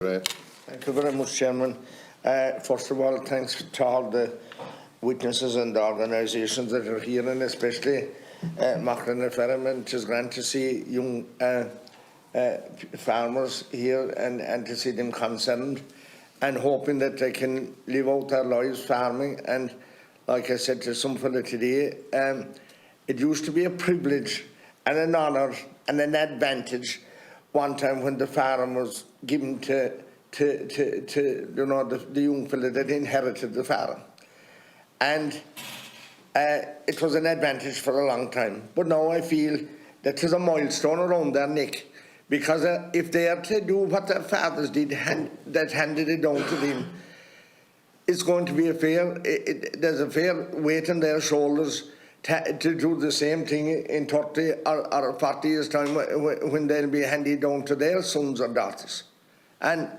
Thank you very much, Chairman. First of all, thanks to all the witnesses and the organisations that are here, and especially Macklin and Ferryman. It is grand to see young farmers here and to see them concerned and hoping that they can live out their lives farming. And like I said to some fella today, it used to be a privilege and an honour and an advantage one time when the farm was given to the young fella that inherited the farm. And it was an advantage for a long time. But now I feel that there's a milestone around their neck, because if they are to do what their fathers did, that handed it down to them, it's going to be a fair, there's a fair weight on their shoulders to do the same thing in 30 or 40 years' time when they'll be handed down to their sons or daughters. And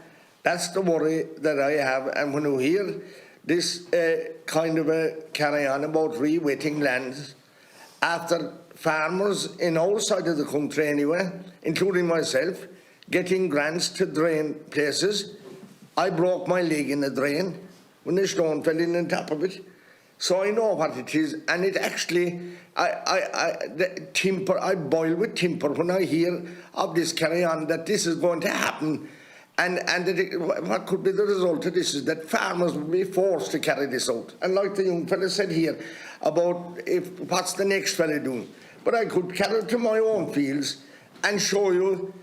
that's the worry that I have. And when you hear this kind of a carry on about re-wetting lands, after farmers in our side of the country anyway, including myself, getting grants to drain places, I broke my leg in a drain when the stone fell in on top of it. So I know what it is, and it actually, I boil with temper when I hear of this carry on, that this is going to happen. And what could be the result of this is that farmers will be forced to carry this out. And like the young fella said here about what's the next fella doing. But I could carry it to my own fields and show you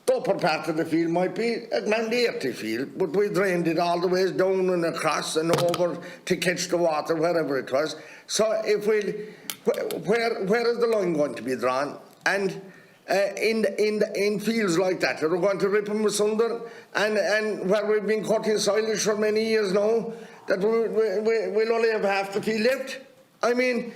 the upper part of the field might be a Mandaty field, but we drained it all the way down and across and over to catch the water wherever it was. So if where is the line going to be drawn? And in fields like that, we're going to rip them asunder, and where we've been cutting silage for many years now, that we'll only have half the field left. I mean,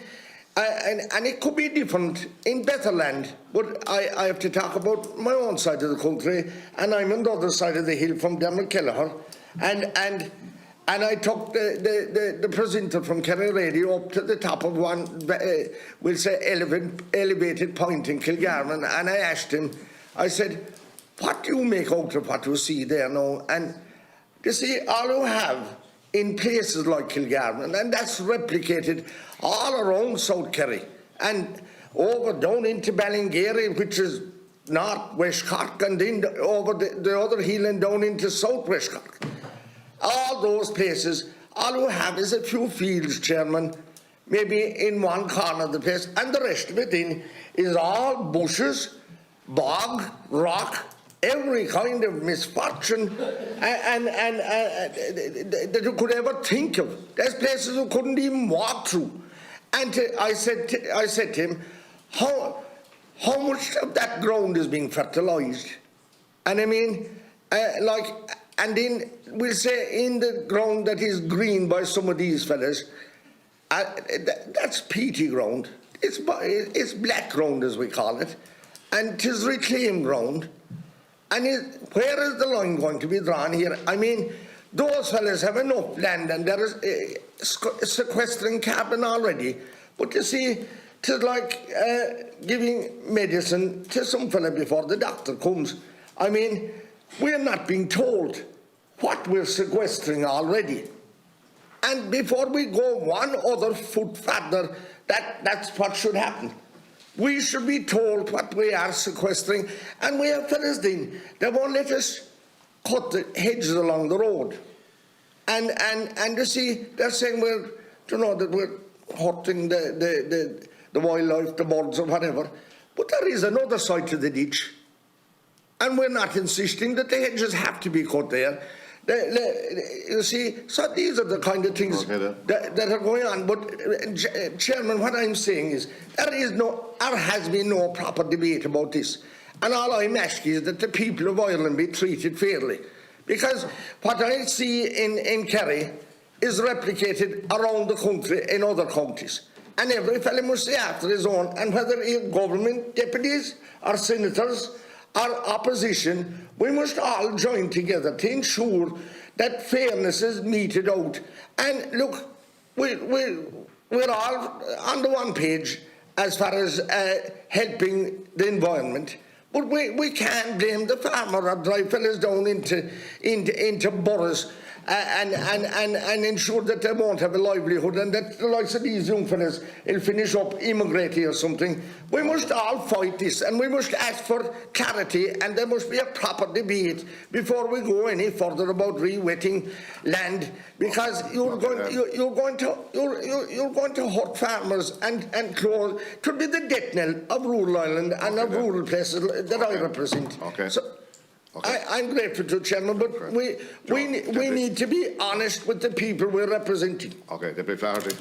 and it could be different in better land, but I have to talk about my own side of the country, and I'm on the other side of the hill from Dermot Kelleher, and I took the presenter from Kerry Radio up to the top of one, we'll say, elevated point in Kilgarvan, and I asked him, I said, what do you make out of what you see there now? And you see, all you have in places like Kilgarvan, and that's replicated all around South Kerry, and over down into Ballingeary, which is north West Cork, and then over the other hill and down into South West Cork. All those places, all you have is a few fields, Chairman, maybe in one corner of the place, and the rest of it is all bushes, bog, rock, every kind of misfortune that you could ever think of. There's places you couldn't even walk through. And I said to him, how much of that ground is being fertilised? And I mean, and then we'll say in the ground that is green by some of these fellas, that's peaty ground. It's black ground, as we call it, and 'tis reclaimed ground. And where is the line going to be drawn here? I mean, those fellas have enough land, and there is sequestering carbon already. But you see, 'tis like giving medicine to some fella before the doctor comes. I mean, we're not being told what we're sequestering already. And before we go one other foot further, that's what should happen. We should be told what we are sequestering, and we have fellas then, they won't let us cut the hedges along the road. And you see, they're saying that we're hurting the wildlife, the birds or whatever. But there is another side to the ditch. And we're not insisting that the hedges have to be cut there. You see, so these are the kind of things that are going on. But, Chairman, what I'm saying is there has been no proper debate about this. And all I'm asking is that the people of Ireland be treated fairly. Because what I see in Kerry is replicated around the country in other counties. And every fellow must stay after his own. And whether it's government deputies or senators or opposition, we must all join together to ensure that fairness is meted out. And look, we're all on the one page as far as helping the environment, But we can't blame the farmer or drive fellas down into boroughs and ensure that they won't have a livelihood, and that the likes of these young fellas will finish up immigrating or something. We must all fight this, and we must ask for clarity, and there must be a proper debate before we go any further about re-wetting land, because you're going to hurt farmers and close. It could be the death knell of rural Ireland and of rural places that I represent. Okay. So, I'm grateful to Chairman, but we need to be honest with the people we're representing. Okay, Deputy Flaherty.